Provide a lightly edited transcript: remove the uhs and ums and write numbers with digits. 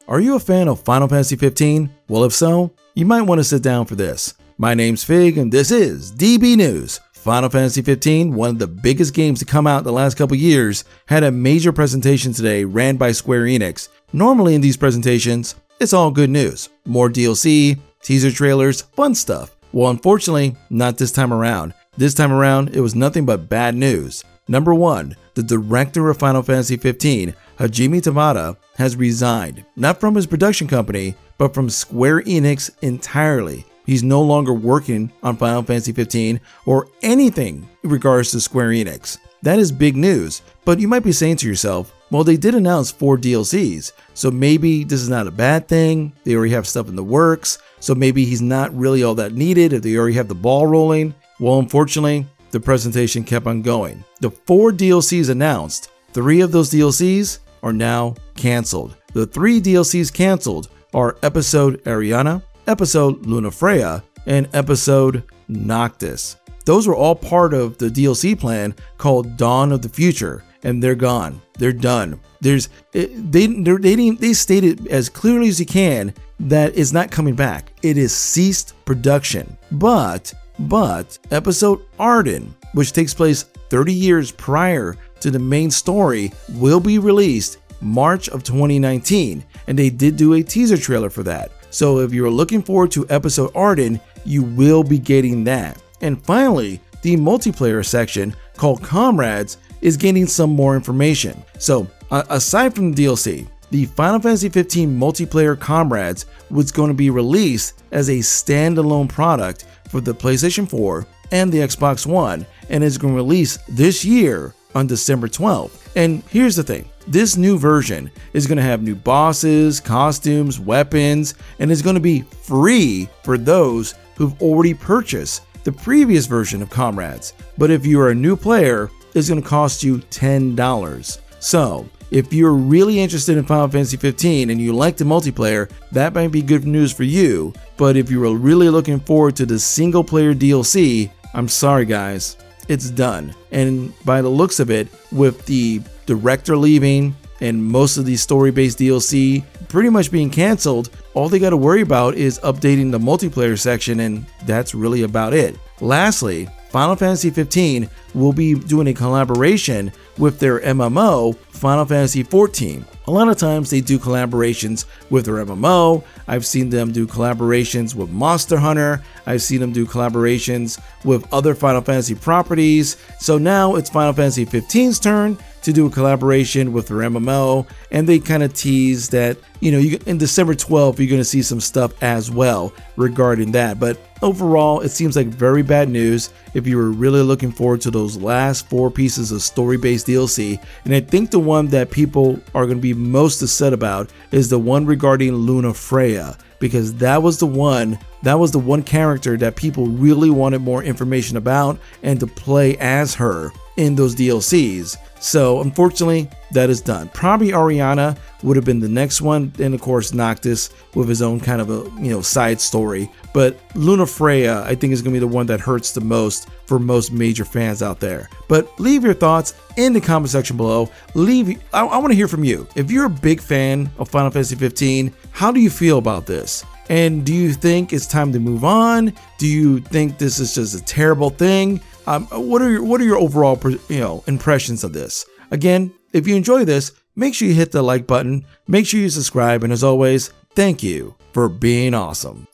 Are you a fan of Final Fantasy 15? Well, if so, you might want to sit down for this. My name's Fig and this is DB News. Final Fantasy 15, one of the biggest games to come out in the last couple years, had a major presentation today ran by Square Enix. Normally in these presentations, it's all good news. More DLC, teaser trailers, fun stuff. Well, unfortunately, not this time around. This time around, it was nothing but bad news. Number 1, the director of Final Fantasy 15, Hajime Tabata, has resigned, not from his production company, but from Square Enix entirely. He's no longer working on Final Fantasy 15 or anything in regards to Square Enix. That is big news, but you might be saying to yourself, well, they did announce 4 DLCs, so maybe this is not a bad thing. They already have stuff in the works, so maybe he's not really all that needed if they already have the ball rolling. Well, unfortunately, the presentation kept on going. The 4 DLCs announced, 3 of those DLCs are now canceled. The 3 DLCs canceled are Episode Ariana, Episode Lunafreya, and Episode Noctis. Those were all part of the DLC plan called Dawn of the Future, and they're gone. They're done. They stated as clearly as you can that it's not coming back. It is ceased production. But Episode Arden, which takes place 30 years prior to the main story, will be released March of 2019, and they did do a teaser trailer for that. So if you're looking forward to Episode Arden, you will be getting that. And finally, the multiplayer section called Comrades is getting some more information. So aside from the DLC, the Final Fantasy 15 multiplayer Comrades was going to be released as a standalone product for the PlayStation 4 and the Xbox One, and is going to release this year on December 12th. And here's the thing, this new version is going to have new bosses, costumes, weapons, and is going to be free for those who've already purchased the previous version of Comrades. But if you're a new player, it's going to cost you $10. So if you're really interested in Final Fantasy 15 and you like the multiplayer, that might be good news for you. But if you're really looking forward to the single player DLC, I'm sorry guys, it's done. And by the looks of it, with the director leaving and most of the story-based DLC pretty much being canceled, all they got to worry about is updating the multiplayer section, and that's really about it. Lastly, Final Fantasy 15 will be doing a collaboration with their MMO, Final Fantasy 14. A lot of times they do collaborations with their MMO. I've seen them do collaborations with Monster Hunter. I've seen them do collaborations with other Final Fantasy properties. So now it's Final Fantasy 15's turn to do a collaboration with their MMO, and they kind of tease that, you know, in December 12th, you're going to see some stuff as well regarding that. But overall, it seems like very bad news if you were really looking forward to those last 4 pieces of story-based DLC. And I think the one that people are going to be most upset about is the one regarding Lunafreya, because that was the one character that people really wanted more information about and to play as her in those DLCs. So unfortunately, that is done. Probably Ariana would have been the next one, and of course Noctis with his own kind of a side story. But Lunafreya, I think, is going to be the one that hurts the most for most major fans out there. But leave your thoughts in the comment section below. I want to hear from you. If you're a big fan of Final Fantasy 15, how do you feel about this? And do you think it's time to move on? Do you think this is just a terrible thing? What are your overall impressions of this? Again, if you enjoy this, make sure you hit the like button, make sure you subscribe, and as always, thank you for being awesome.